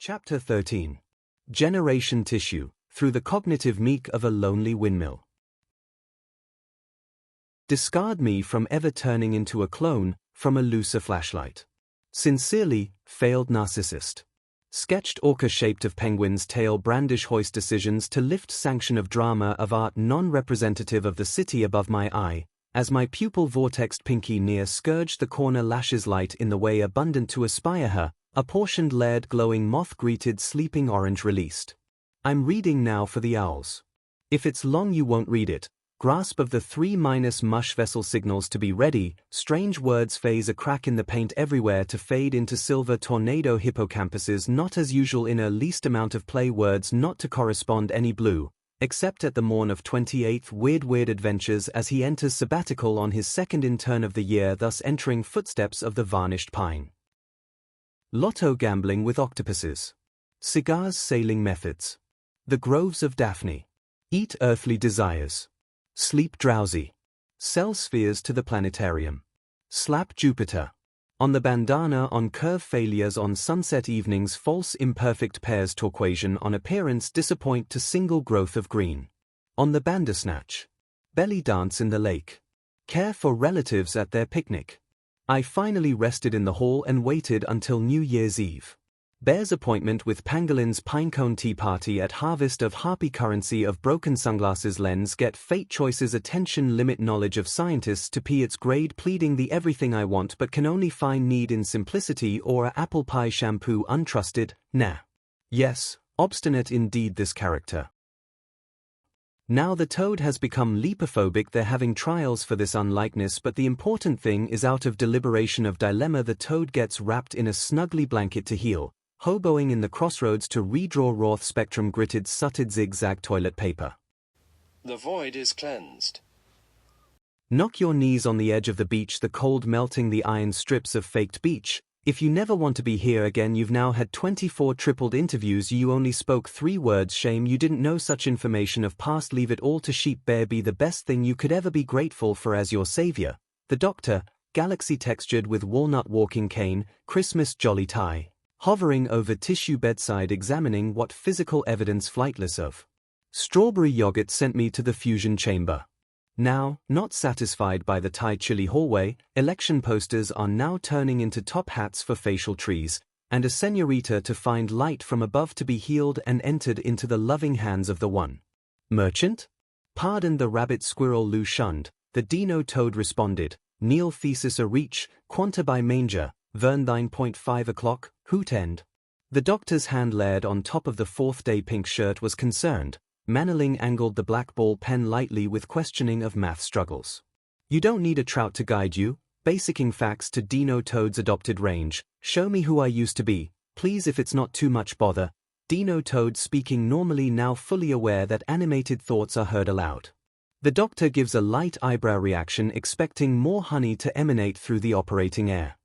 Chapter 13. Generation Tissue, Through the Cognitive Meek of a Lonely Windmill. Discard me from ever turning into a clone, from a looser flashlight. Sincerely, failed narcissist. Sketched orca shaped of penguin's tail brandish hoist decisions to lift sanction of drama of art non-representative of the city above my eye, as my pupil vortexed pinky near scourged the corner lashes light in the way abundant to aspire her, apportioned layered glowing moth-greeted sleeping orange released. I'm reading now for the owls. If it's long you won't read it. Grasp of the 3- mush vessel signals to be ready, strange words phase a crack in the paint everywhere to fade into silver tornado hippocampuses not as usual in a least amount of play words not to correspond any blue, except at the morn of 28th weird adventures as he enters sabbatical on his second intern of the year thus entering footsteps of the varnished pine. Lotto gambling with octopuses. Cigars sailing methods. The groves of Daphne. Eat earthly desires. Sleep drowsy. Sell spheres to the planetarium. Slap Jupiter. On the bandana on curve failures on sunset evenings false imperfect pairs turquoisian on appearance disappoint to single growth of green. On the bandersnatch. Belly dance in the lake. Care for relatives at their picnic. I finally rested in the hall and waited until New Year's Eve. Bear's appointment with Pangolin's pinecone tea party at harvest of harpy currency of broken sunglasses lens get fate choices attention limit knowledge of scientists to p its grade pleading the everything I want but can only find need in simplicity or a apple pie shampoo untrusted, nah. Yes, obstinate indeed this character. Now the toad has become lepophobic they're having trials for this unlikeness but the important thing is out of deliberation of dilemma the toad gets wrapped in a snuggly blanket to heal, hoboing in the crossroads to redraw Roth spectrum gritted sutted zigzag toilet paper. The void is cleansed. Knock your knees on the edge of the beach the cold melting the iron strips of faked beach. If you never want to be here again you've now had 24 tripled interviews you only spoke 3 words shame you didn't know such information of past leave it all to sheep bear be the best thing you could ever be grateful for as your savior, the doctor, galaxy textured with walnut walking cane, Christmas jolly tie, hovering over tissue bedside examining what physical evidence flightless of. Strawberry yogurt sent me to the fusion chamber. Now, not satisfied by the Thai chili hallway, election posters are now turning into top hats for facial trees, and a senorita to find light from above to be healed and entered into the loving hands of the one. Merchant? Pardon the rabbit squirrel Lou shunned, the dino toad responded, Neil thesis a reach, quanta by manger, Vern 9.5 o'clock, hoot end. The doctor's hand layered on top of the 4th day pink shirt was concerned. Mannerling angled the black ball pen lightly with questioning of math struggles. You don't need a trout to guide you, basicing facts to Dino Toad's adopted range, show me who I used to be, please if it's not too much bother, Dino Toad speaking normally now fully aware that animated thoughts are heard aloud. The doctor gives a light eyebrow reaction expecting more honey to emanate through the operating air.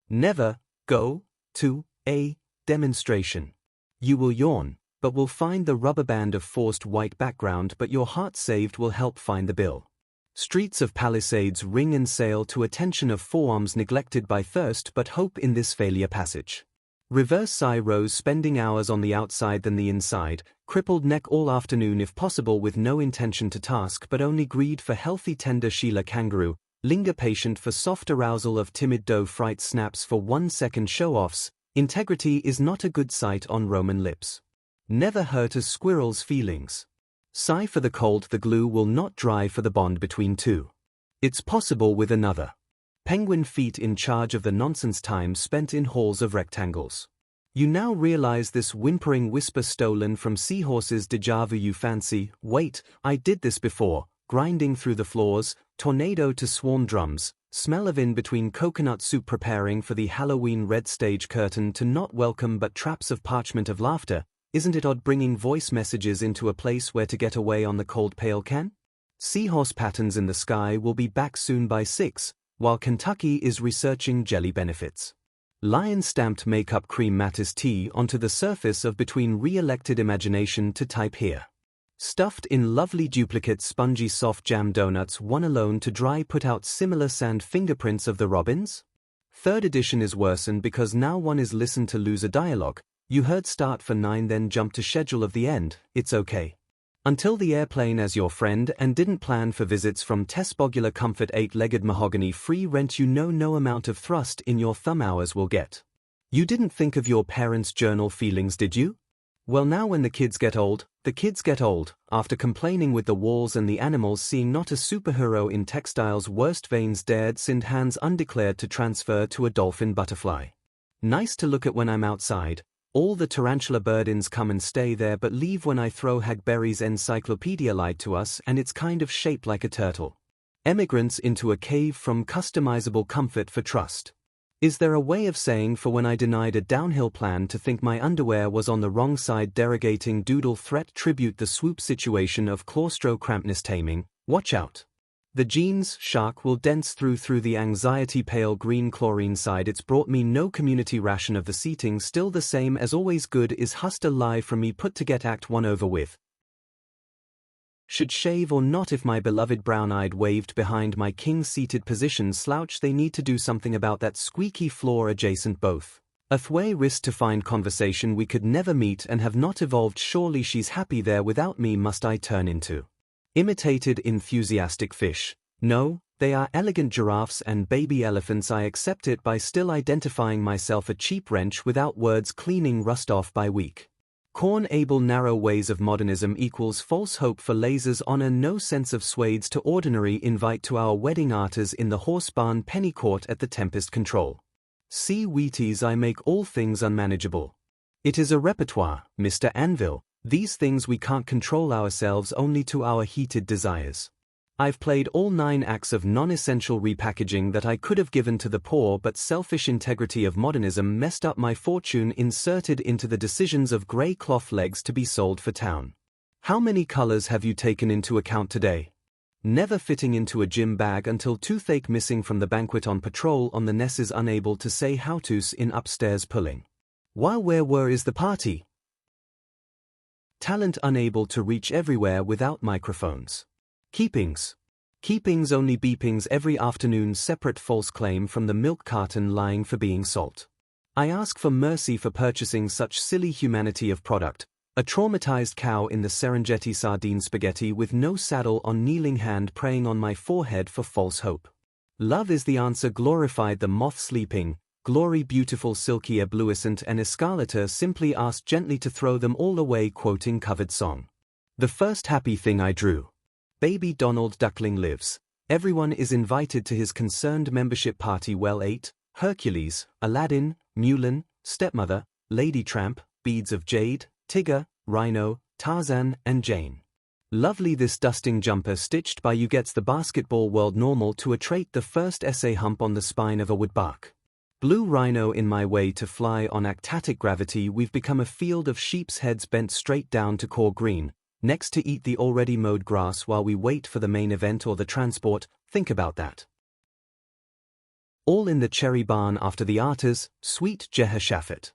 Never go to a demonstration. You will yawn, but will find the rubber band of forced white background but your heart saved will help find the bill. Streets of Palisades ring and sail to attention of forearms neglected by thirst but hope in this failure passage. Reverse sigh rose spending hours on the outside than the inside, crippled neck all afternoon if possible with no intention to task but only greed for healthy tender Sheila kangaroo, linger patient for soft arousal of timid doe fright snaps for 1 second show-offs, integrity is not a good sight on Roman lips. Never hurt a squirrel's feelings. Sigh for the cold the glue will not dry for the bond between two. It's possible with another. Penguin feet in charge of the nonsense time spent in halls of rectangles. You now realize this whimpering whisper stolen from seahorses deja vu you fancy, wait, I did this before, grinding through the floors, tornado to swarm drums, smell of in between coconut soup preparing for the Halloween red stage curtain to not welcome but traps of parchment of laughter. Isn't it odd bringing voice messages into a place where to get away on the cold pail can? Seahorse patterns in the sky will be back soon by 6, while Kentucky is researching jelly benefits. Lion-stamped makeup cream mattis tea onto the surface of between re-elected imagination to type here. Stuffed in lovely duplicate spongy soft jam donuts one alone to dry put out similar sand fingerprints of the robins? Third edition is worsened because now one is listened to lose a dialogue. You heard start for 9 then jump to schedule of the end, it's okay. Until the airplane as your friend and didn't plan for visits from Tesbogular Comfort 8-legged mahogany free rent you know no amount of thrust in your thumb hours will get. You didn't think of your parents' journal feelings did you? Well now when the kids get old, after complaining with the walls and the animals seeing not a superhero in textiles worst veins dared send hands undeclared to transfer to a dolphin butterfly. Nice to look at when I'm outside. All the tarantula birdins come and stay there but leave when I throw Hagberry's encyclopedia lied to us and it's kind of shaped like a turtle. Emigrants into a cave from customizable comfort for trust. Is there a way of saying for when I denied a downhill plan to think my underwear was on the wrong side derogating doodle threat tribute the swoop situation of claustro crampness taming, watch out. The jeans shark will dance through the anxiety pale green chlorine side it's brought me no community ration of the seating still the same as always good is hust a lie from me put to get act 1 over with. Should shave or not if my beloved brown-eyed waved behind my king-seated position slouch they need to do something about that squeaky floor adjacent both. Athway wrist to find conversation we could never meet and have not evolved surely she's happy there without me must I turn into. Imitated enthusiastic fish. No, they are elegant giraffes and baby elephants I accept it by still identifying myself a cheap wrench without words cleaning rust off by week. Corn able narrow ways of modernism equals false hope for lasers honor no sense of swades to ordinary invite to our wedding arters in the horse barn penny court at the tempest control. See Wheaties I make all things unmanageable. It is a repertoire, Mr. Anvil. These things we can't control ourselves only to our heated desires. I've played all 9 acts of non-essential repackaging that I could have given to the poor but selfish integrity of modernism messed up my fortune inserted into the decisions of grey cloth legs to be sold for town. How many colors have you taken into account today? Never fitting into a gym bag until toothache missing from the banquet on patrol on the Nesses unable to say how to's in upstairs pulling. While where is the party? Talent unable to reach everywhere without microphones. Keepings only beepings every afternoon separate false claim from the milk carton lying for being salt. I ask for mercy for purchasing such silly humanity of product, a traumatized cow in the Serengeti sardine spaghetti with no saddle on kneeling hand praying on my forehead for false hope. Love is the answer glorified the moth sleeping, glory beautiful silky ebluescent and escalator simply asked gently to throw them all away quoting covered song. The first happy thing I drew. Baby Donald Duckling lives. Everyone is invited to his concerned membership party well 8, Hercules, Aladdin, Mulan, Stepmother, Lady Tramp, Beads of Jade, Tigger, Rhino, Tarzan and Jane. Lovely this dusting jumper stitched by you gets the basketball world normal to a trait the first essay hump on the spine of a woodbark. Blue rhino in my way to fly on actatic gravity we've become a field of sheep's heads bent straight down to core green, next to eat the already mowed grass while we wait for the main event or the transport, think about that. All in the cherry barn after the arters, sweet Jehoshaphat.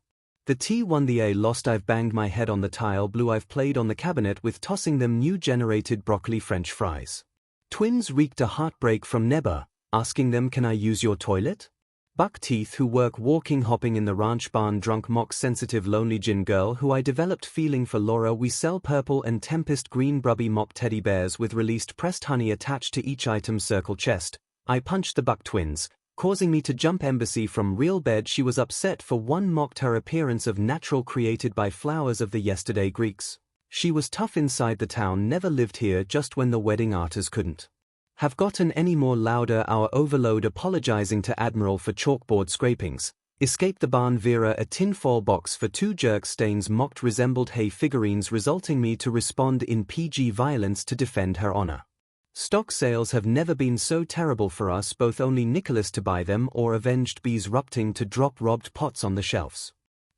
The T won the A lost I've banged my head on the tile blue I've played on the cabinet with tossing them new generated broccoli french fries. Twins wreaked a heartbreak from Neba, asking them can I use your toilet? Buck teeth who work walking hopping in the ranch barn drunk mock sensitive lonely gin girl who I developed feeling for Laura we sell purple and tempest green brubby mop teddy bears with released pressed honey attached to each item circle chest. I punched the Buck twins, causing me to jump embassy from real bed she was upset for one mocked her appearance of natural created by flowers of the yesterday Greeks. She was tough inside the town never lived here just when the wedding arters couldn't have gotten any more louder our overload apologizing to Admiral for chalkboard scrapings, escaped the barn Vera a tinfoil box for 2 jerk stains mocked resembled hay figurines resulting me to respond in PG violence to defend her honor. Stock sales have never been so terrible for us both only Nicholas to buy them or avenged bees rupting to drop robbed pots on the shelves.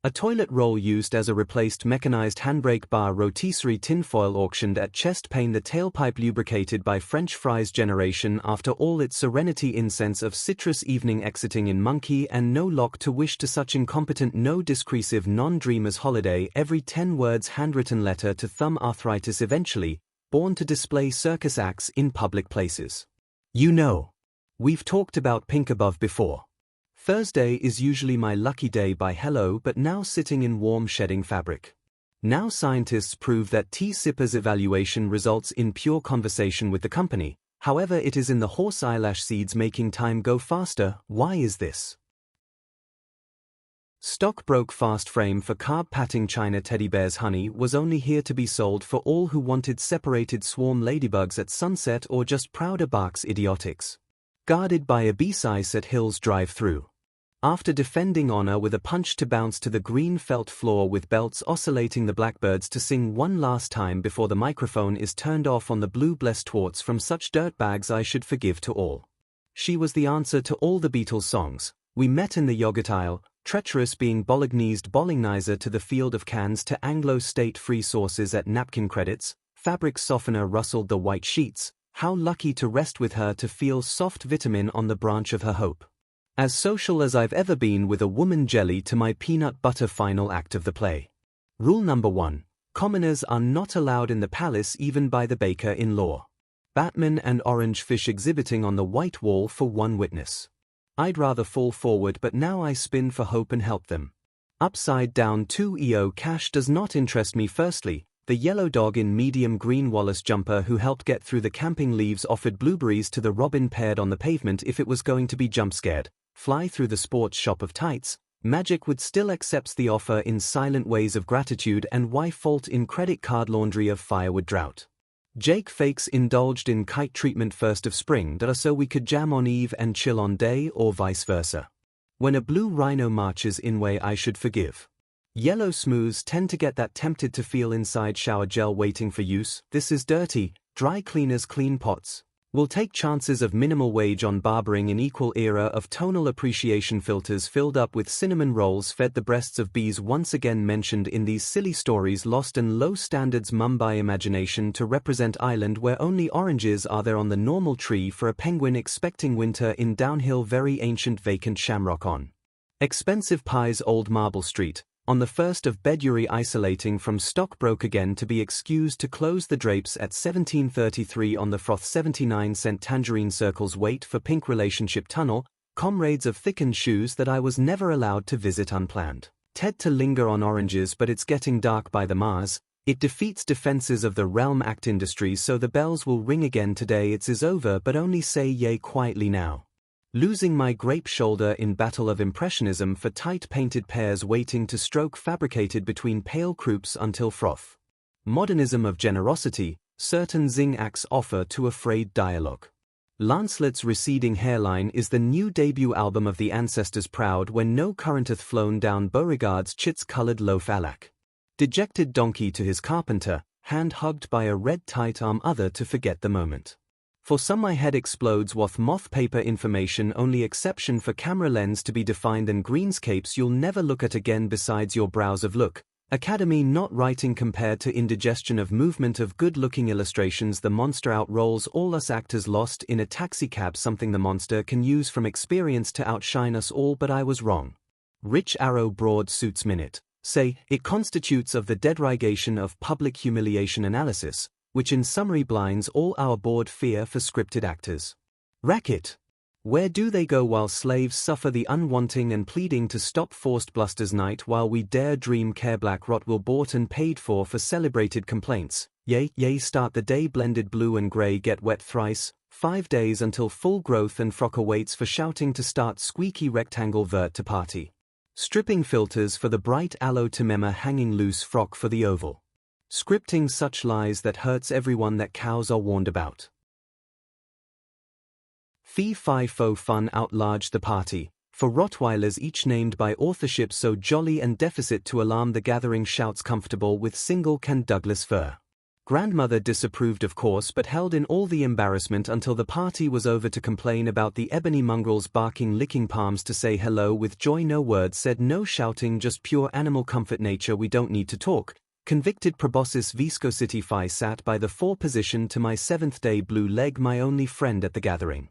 A toilet roll used as a replaced mechanized handbrake bar rotisserie tinfoil auctioned at chest pain the tailpipe lubricated by French fries generation after all its serenity incense of citrus evening exiting in monkey and no lock to wish to such incompetent no discursive non-dreamers holiday every 10 words handwritten letter to thumb arthritis eventually, born to display circus acts in public places. You know. We've talked about pink above before. Thursday is usually my lucky day by hello, but now sitting in warm shedding fabric. Now scientists prove that T-Sipper's evaluation results in pure conversation with the company. However, it is in the horse eyelash seeds making time go faster. Why is this? Stock broke fast. Frame for carb-patting China teddy bears. Honey was only here to be sold for all who wanted separated swarm ladybugs at sunset or just prouder barks idiotics. Guarded by a B-size at Hills drive-through. After defending honor with a punch to bounce to the green felt floor with belts oscillating, the blackbirds to sing one last time before the microphone is turned off on the blue blessed torts from such dirtbags I should forgive to all. She was the answer to all the Beatles songs. We met in the yogurt aisle, treacherous being bolognesed bolognizer to the field of cans to Anglo State free sauces at napkin credits, fabric softener rustled the white sheets. How lucky to rest with her to feel soft vitamin on the branch of her hope. As social as I've ever been with a woman jelly to my peanut butter. Final act of the play. Rule number 1. Commoners are not allowed in the palace even by the baker-in-law. Batman and orange fish exhibiting on the white wall for one witness. I'd rather fall forward, but now I spin for hope and help them. Upside down 2 EO cash does not interest me. Firstly, the yellow dog in medium green Wallace jumper who helped get through the camping leaves offered blueberries to the robin paired on the pavement. If it was going to be jump scared, fly through the sports shop of tights, Magic would still accepts the offer in silent ways of gratitude. And why fault in credit card laundry of firewood drought? Jake fakes indulged in kite treatment first of spring so we could jam on eve and chill on day, or vice versa. When a blue rhino marches in way I should forgive. Yellow smooths tend to get that tempted to feel inside shower gel waiting for use. This is dirty, dry cleaners clean pots. We'll take chances of minimal wage on barbering in equal era of tonal appreciation filters filled up with cinnamon rolls fed the breasts of bees once again mentioned in these silly stories. Lost and low standards Mumbai imagination to represent island where only oranges are there on the normal tree for a penguin expecting winter in downhill very ancient vacant shamrock on. Expensive pies Old Marble Street. On the 1st of Beduri isolating from stock broke again to be excused to close the drapes at 1733 on the froth 79-cent tangerine circles wait for pink relationship tunnel, comrades of thickened shoes that I was never allowed to visit unplanned. Ted to linger on oranges but it's getting dark by the Mars, it defeats defenses of the Realm Act industries so the bells will ring again today it is over but only say yay quietly now. Losing my grape shoulder in battle of impressionism for tight painted pears waiting to stroke fabricated between pale croups until froth. Modernism of generosity, certain zing acts offer to afraid dialogue. Lancelet's receding hairline is the new debut album of the ancestors proud when no currenteth flown down Beauregard's chits coloured loaf alack. Dejected donkey to his carpenter, hand hugged by a red tight arm other to forget the moment. For some my head explodes with moth paper information only exception for camera lens to be defined and greenscapes you'll never look at again besides your brows of look. Academy not writing compared to indigestion of movement of good-looking illustrations the monster outrolls all us actors lost in a taxicab something the monster can use from experience to outshine us all but I was wrong. Rich Arrow Broad Suits Minute. Say, it constitutes of the derogation of public humiliation analysis, which in summary blinds all our bored fear for scripted actors. Racket. Where do they go while slaves suffer the unwanting and pleading to stop forced blusters night while we dare dream care black rot will bought and paid for celebrated complaints? Yea, start the day blended blue and grey get wet thrice, 5 days until full growth and frock awaits for shouting to start squeaky rectangle vert to party. Stripping filters for the bright aloe to mema hanging loose frock for the oval. Scripting such lies that hurts everyone that cows are warned about. Fee fi fo fun outlarge the party, for Rottweilers each named by authorship so jolly and deficit to alarm the gathering shouts comfortable with single can Douglas fir. Grandmother disapproved of course but held in all the embarrassment until the party was over to complain about the ebony mongrels barking licking palms to say hello with joy no words said no shouting just pure animal comfort nature we don't need to talk. Convicted proboscis viscosity phi sat by the 4 position to my 7th day blue leg my only friend at the gathering.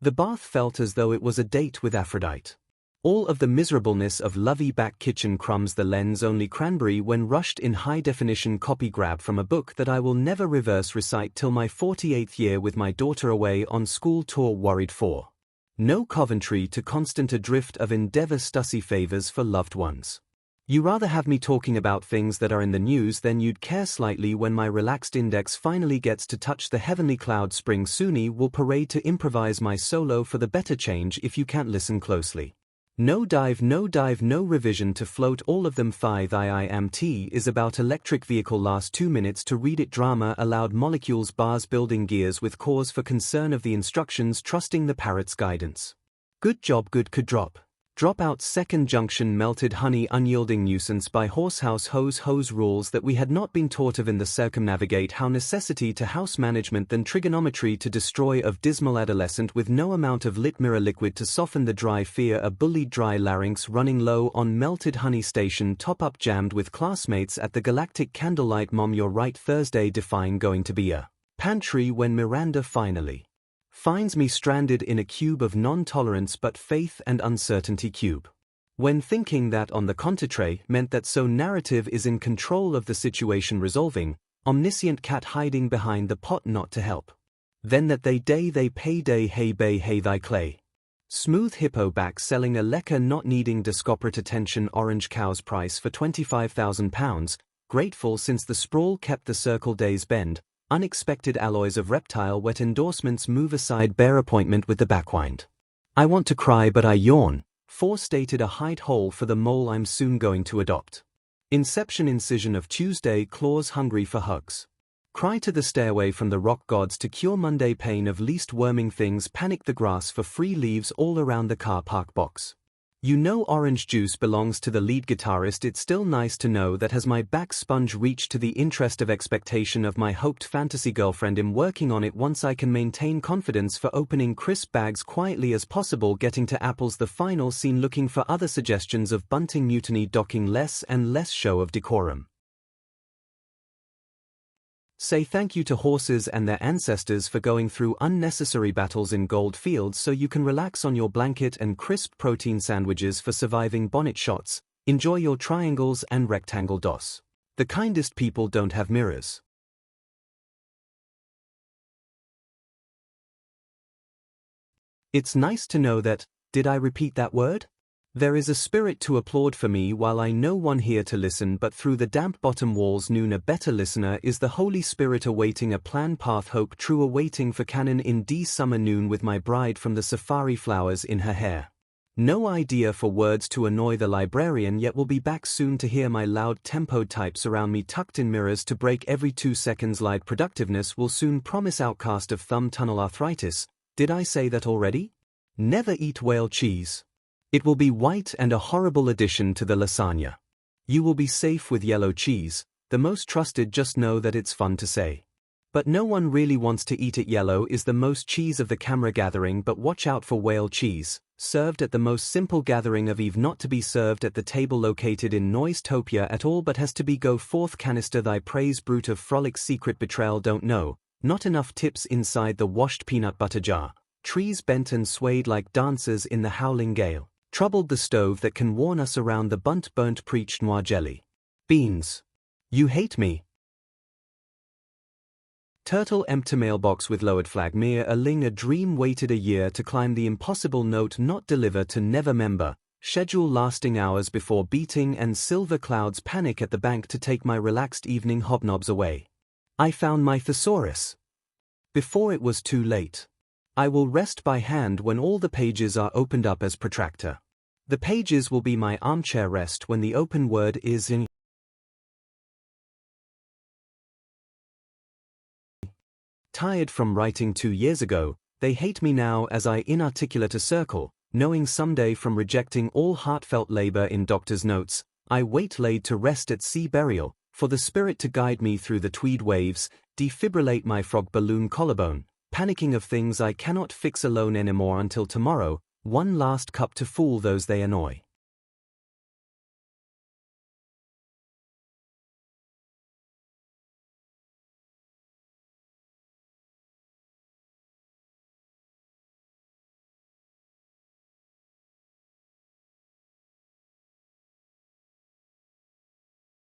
The bath felt as though it was a date with Aphrodite. All of the miserableness of lovey back kitchen crumbs the lens only cranberry when rushed in high definition copy grab from a book that I will never reverse recite till my 48th year with my daughter away on school tour worried for. No Coventry to constant adrift of endeavor stussy favors for loved ones. You rather have me talking about things that are in the news than you'd care slightly when my relaxed index finally gets to touch the heavenly cloud. Spring Suni will parade to improvise my solo for the better change if you can't listen closely. No dive, no revision to float all of them. Thigh I am T is about electric vehicle. Last 2 minutes to read it. Drama allowed molecules bars building gears with cause for concern of the instructions trusting the parrot's guidance. Good job good could drop. Drop out second junction melted honey unyielding nuisance by horsehouse hose rules that we had not been taught of in the circumnavigate how necessity to house management than trigonometry to destroy of dismal adolescent with no amount of lit mirror liquid to soften the dry fear a bullied dry larynx running low on melted honey station top up jammed with classmates at the galactic candlelight. Mom you're right Thursday define going to be a pantry when Miranda finally finds me stranded in a cube of non-tolerance but faith and uncertainty cube. When thinking that on the contrary meant that so narrative is in control of the situation resolving, omniscient cat hiding behind the pot not to help. Then that they pay day hey bay hey thy clay. Smooth hippo back selling a lecker not needing discorporate attention orange cow's price for £25,000, grateful since the sprawl kept the circle days bend. Unexpected alloys of reptile wet endorsements move aside bare appointment with the backwind. I want to cry but I yawn. 4 stated a hide hole for the mole I'm soon going to adopt. Inception incision of Tuesday claws hungry for hugs. Cry to the stairway from the rock gods to cure Monday pain of least worming things panic the grass for free leaves all around the car park box. You know orange juice belongs to the lead guitarist. It's still nice to know that has my back sponge reached to the interest of expectation of my hoped fantasy girlfriend. I'm working on it once I can maintain confidence for opening crisp bags quietly as possible. Getting to apples the final scene looking for other suggestions of bunting mutiny docking less and less show of decorum. Say thank you to horses and their ancestors for going through unnecessary battles in gold fields so you can relax on your blanket and crisp protein sandwiches for surviving bonnet shots. Enjoy your triangles and rectangle DOS. The kindest people don't have mirrors. It's nice to know that, did I repeat that word? There is a spirit to applaud for me while I know one here to listen but through the damp bottom walls noon a better listener is the Holy Spirit awaiting a plan path hope true awaiting for canon in D summer noon with my bride from the safari flowers in her hair. No idea for words to annoy the librarian yet will be back soon to hear my loud tempoed types around me tucked in mirrors to break every 2 seconds. Light productiveness will soon promise outcast of thumb tunnel arthritis. Did I say that already? Never eat whale cheese. It will be white and a horrible addition to the lasagna. You will be safe with yellow cheese, the most trusted. Just know that it's fun to say. But no one really wants to eat it. Yellow is the most cheese of the camera gathering but watch out for whale cheese, served at the most simple gathering of Eve not to be served at the table located in Noise-topia at all but has to be go forth canister thy praise brute of frolic secret betrayal don't know, not enough tips inside the washed peanut butter jar, trees bent and swayed like dancers in the howling gale. Troubled the stove that can warn us around the burnt preached noir jelly. Beans. You hate me. Turtle empty mailbox with lowered flag. Mere a ling a dream waited a year to climb the impossible note not deliver to never member. Schedule lasting hours before beating and silver clouds panic at the bank to take my relaxed evening hobnobs away. I found my thesaurus. Before it was too late. I will rest by hand when all the pages are opened up as protractor. The pages will be my armchair rest when the open word is in. Tired from writing 2 years ago, they hate me now as I inarticulate a circle, knowing someday from rejecting all heartfelt labor in doctor's notes, I wait laid to rest at sea burial, for the spirit to guide me through the tweed waves, defibrillate my frog balloon collarbone, panicking of things I cannot fix alone anymore until tomorrow. One last cup to fool those they annoy.